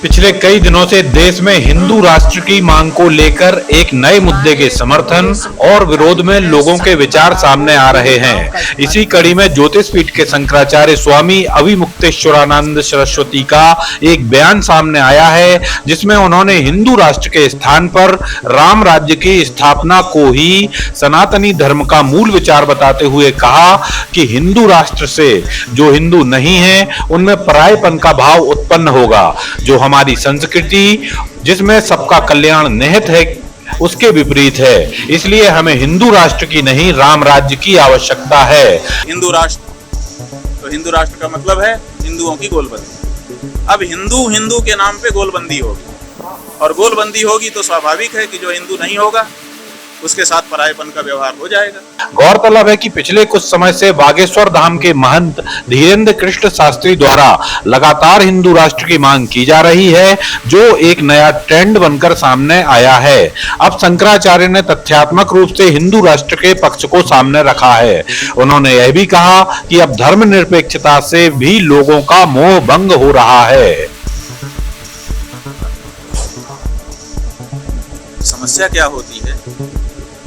पिछले कई दिनों से देश में हिंदू राष्ट्र की मांग को लेकर एक नए मुद्दे के समर्थन और विरोध में लोगों के विचार सामने आ रहे हैं। इसी कड़ी में ज्योतिष पीठ के शंकराचार्य स्वामी अविमुक्तेश्वरानंद सरस्वती का एक बयान सामने आया है, जिसमें उन्होंने हिंदू राष्ट्र के स्थान पर राम राज्य की स्थापना को ही सनातनी धर्म का मूल विचार बताते हुए कहा कि हिंदू राष्ट्र से जो हिंदू नहीं है उनमें परायेपन का भाव उत्पन्न होगा, जो हमारी संस्कृति जिसमें सबका कल्याण निहित है उसके विपरीत है। इसलिए हमें हिंदू राष्ट्र की नहीं राम राज्य की आवश्यकता है। हिंदू राष्ट्र, तो हिंदू राष्ट्र का मतलब है हिंदुओं की गोलबंदी। अब हिंदू हिंदू के नाम पे गोलबंदी होगी, और गोलबंदी होगी तो स्वाभाविक है कि जो हिंदू नहीं होगा उसके साथ परायेपन का व्यवहार हो जाएगा। गौरतलब है कि पिछले कुछ समय से बागेश्वर धाम के महंत धीरेन्द्र कृष्ण शास्त्री द्वारा लगातार हिंदू राष्ट्र की मांग की जा रही है, जो एक नया ट्रेंड बनकर सामने आया है। अब शंकराचार्य ने तथ्यात्मक रूप से हिंदू राष्ट्र के पक्ष को सामने रखा है। उन्होंने यह भी कहा कि अब धर्मनिरपेक्षता से भी लोगों का मोह भंग हो रहा है। समस्या क्या होती है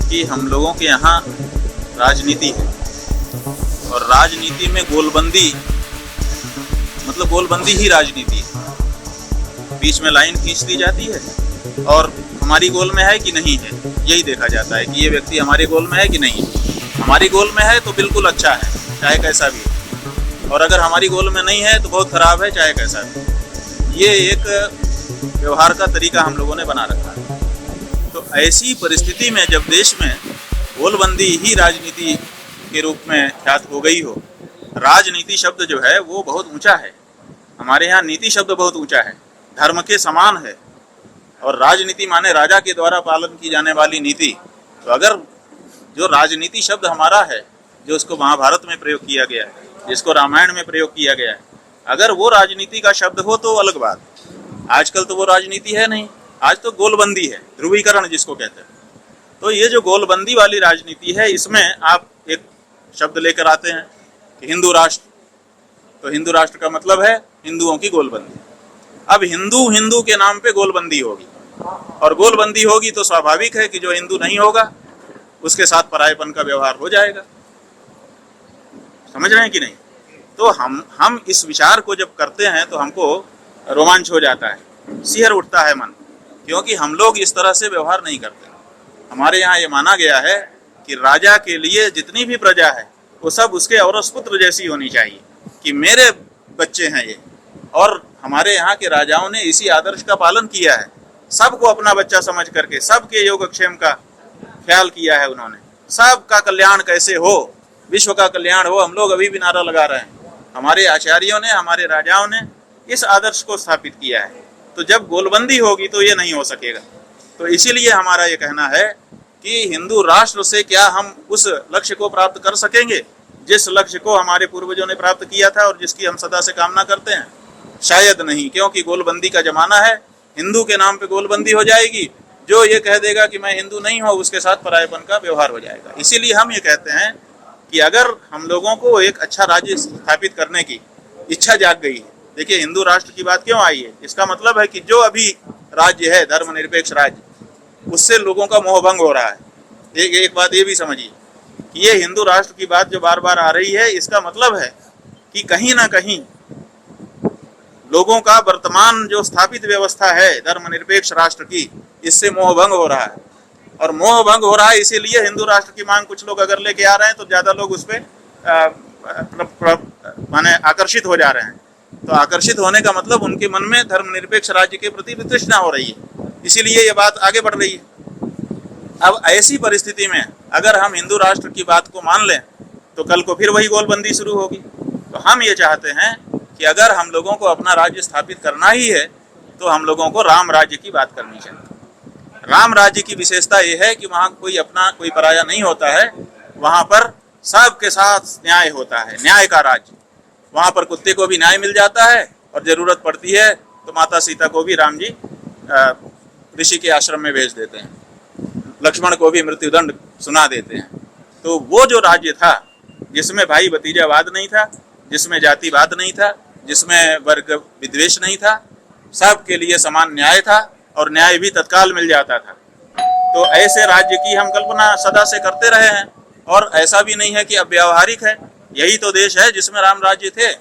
कि हम लोगों के यहाँ राजनीति है, और राजनीति में गोलबंदी मतलब गोलबंदी ही राजनीति है। बीच में लाइन खींच दी जाती है और हमारी गोल में है कि नहीं है यही देखा जाता है कि ये व्यक्ति हमारे गोल में है कि नहीं है। हमारी गोल में है तो बिल्कुल अच्छा है, चाहे कैसा भी हो, और अगर हमारी गोल में नहीं है तो बहुत खराब है, चाहे कैसा भी। ये एक व्यवहार का तरीका हम लोगों ने बना रखा है। तो ऐसी परिस्थिति में जब देश में गोलबंदी ही राजनीति के रूप में ख्यात हो गई हो, राजनीति शब्द जो है वो बहुत ऊंचा है। हमारे यहाँ नीति शब्द बहुत ऊंचा है, धर्म के समान है, और राजनीति माने राजा के द्वारा पालन की जाने वाली नीति। तो अगर जो राजनीति शब्द हमारा है, जो उसको महाभारत में प्रयोग किया गया है, जिसको रामायण में प्रयोग किया गया है, अगर वो राजनीति का शब्द हो तो अलग बात। आजकल तो वो राजनीति है नहीं, आज तो गोलबंदी है, ध्रुवीकरण जिसको कहते हैं। तो ये जो गोलबंदी वाली राजनीति है, इसमें आप एक शब्द लेकर आते हैं कि हिंदू राष्ट्र, तो हिंदू राष्ट्र का मतलब है हिंदुओं की गोलबंदी। अब हिंदू हिंदू के नाम पे गोलबंदी होगी, और गोलबंदी होगी तो स्वाभाविक है कि जो हिंदू नहीं होगा उसके साथ परायेपन का व्यवहार हो जाएगा। समझ रहे हैं कि नहीं? तो हम इस विचार को जब करते हैं तो हमको रोमांच हो जाता है, सिहर उठता है मन, क्योंकि हम लोग इस तरह से व्यवहार नहीं करते। हमारे यहाँ ये माना गया है कि राजा के लिए जितनी भी प्रजा है वो सब उसके औरस पुत्र जैसी होनी चाहिए, कि मेरे बच्चे हैं ये। और हमारे यहाँ के राजाओं ने इसी आदर्श का पालन किया है, सबको अपना बच्चा समझ करके सबके योगक्षेम का ख्याल किया है उन्होंने। सबका कल्याण कैसे हो, विश्व का कल्याण हो, हम लोग अभी भी नारा लगा रहे हैं। हमारे आचार्यों ने, हमारे राजाओं ने इस आदर्श को स्थापित किया है। तो जब गोलबंदी होगी तो ये नहीं हो सकेगा। तो इसीलिए हमारा ये कहना है कि हिंदू राष्ट्र से क्या हम उस लक्ष्य को प्राप्त कर सकेंगे जिस लक्ष्य को हमारे पूर्वजों ने प्राप्त किया था और जिसकी हम सदा से कामना करते हैं? शायद नहीं, क्योंकि गोलबंदी का जमाना है। हिंदू के नाम पे गोलबंदी हो जाएगी, जो ये कह देगा कि मैं हिंदू नहीं हूँ उसके साथ परायेपन का व्यवहार हो जाएगा। इसीलिए हम ये कहते हैं कि अगर हम लोगों को एक अच्छा राज्य स्थापित करने की इच्छा जाग गई है, देखिए हिंदू राष्ट्र की बात क्यों आई है, इसका मतलब है कि जो अभी राज्य है धर्मनिरपेक्ष राज्य, उससे लोगों का मोह भंग हो रहा है। एक बात ये भी समझिए कि ये हिंदू राष्ट्र की बात जो बार बार आ रही है, इसका मतलब है कि कहीं ना कहीं लोगों का वर्तमान जो स्थापित व्यवस्था है धर्मनिरपेक्ष राष्ट्र की, इससे मोह भंग हो रहा है। और मोह भंग हो रहा है इसीलिए हिंदू राष्ट्र की मांग कुछ लोग अगर लेके आ रहे हैं तो ज्यादा लोग उस पर माने आकर्षित हो जा रहे हैं। तो आकर्षित होने का मतलब उनके मन में धर्मनिरपेक्ष राज्य के प्रति वितृष्णा हो रही है, इसीलिए ये बात आगे बढ़ रही है। अब ऐसी परिस्थिति में अगर हम हिंदू राष्ट्र की बात को मान लें तो कल को फिर वही गोलबंदी शुरू होगी। तो हम ये चाहते हैं कि अगर हम लोगों को अपना राज्य स्थापित करना ही है तो हम लोगों को राम राज्य की बात करनी चाहिए। राम राज्य की विशेषता ये है कि वहाँ कोई अपना कोई पराया नहीं होता है, वहाँ पर सबके साथ न्याय होता है, न्याय का राज्य। वहाँ पर कुत्ते को भी न्याय मिल जाता है, और जरूरत पड़ती है तो माता सीता को भी राम जी ऋषि के आश्रम में भेज देते हैं, लक्ष्मण को भी मृत्युदंड सुना देते हैं। तो वो जो राज्य था जिसमें भाई भतीजावाद नहीं था, जिसमें जातिवाद नहीं था, जिसमें वर्ग विद्वेष नहीं था, सबके लिए समान न्याय था और न्याय भी तत्काल मिल जाता था। तो ऐसे राज्य की हम कल्पना सदा से करते रहे हैं और ऐसा भी नहीं है कि अब व्यावहारिक है। यही तो देश है जिसमें राम राज्य थे।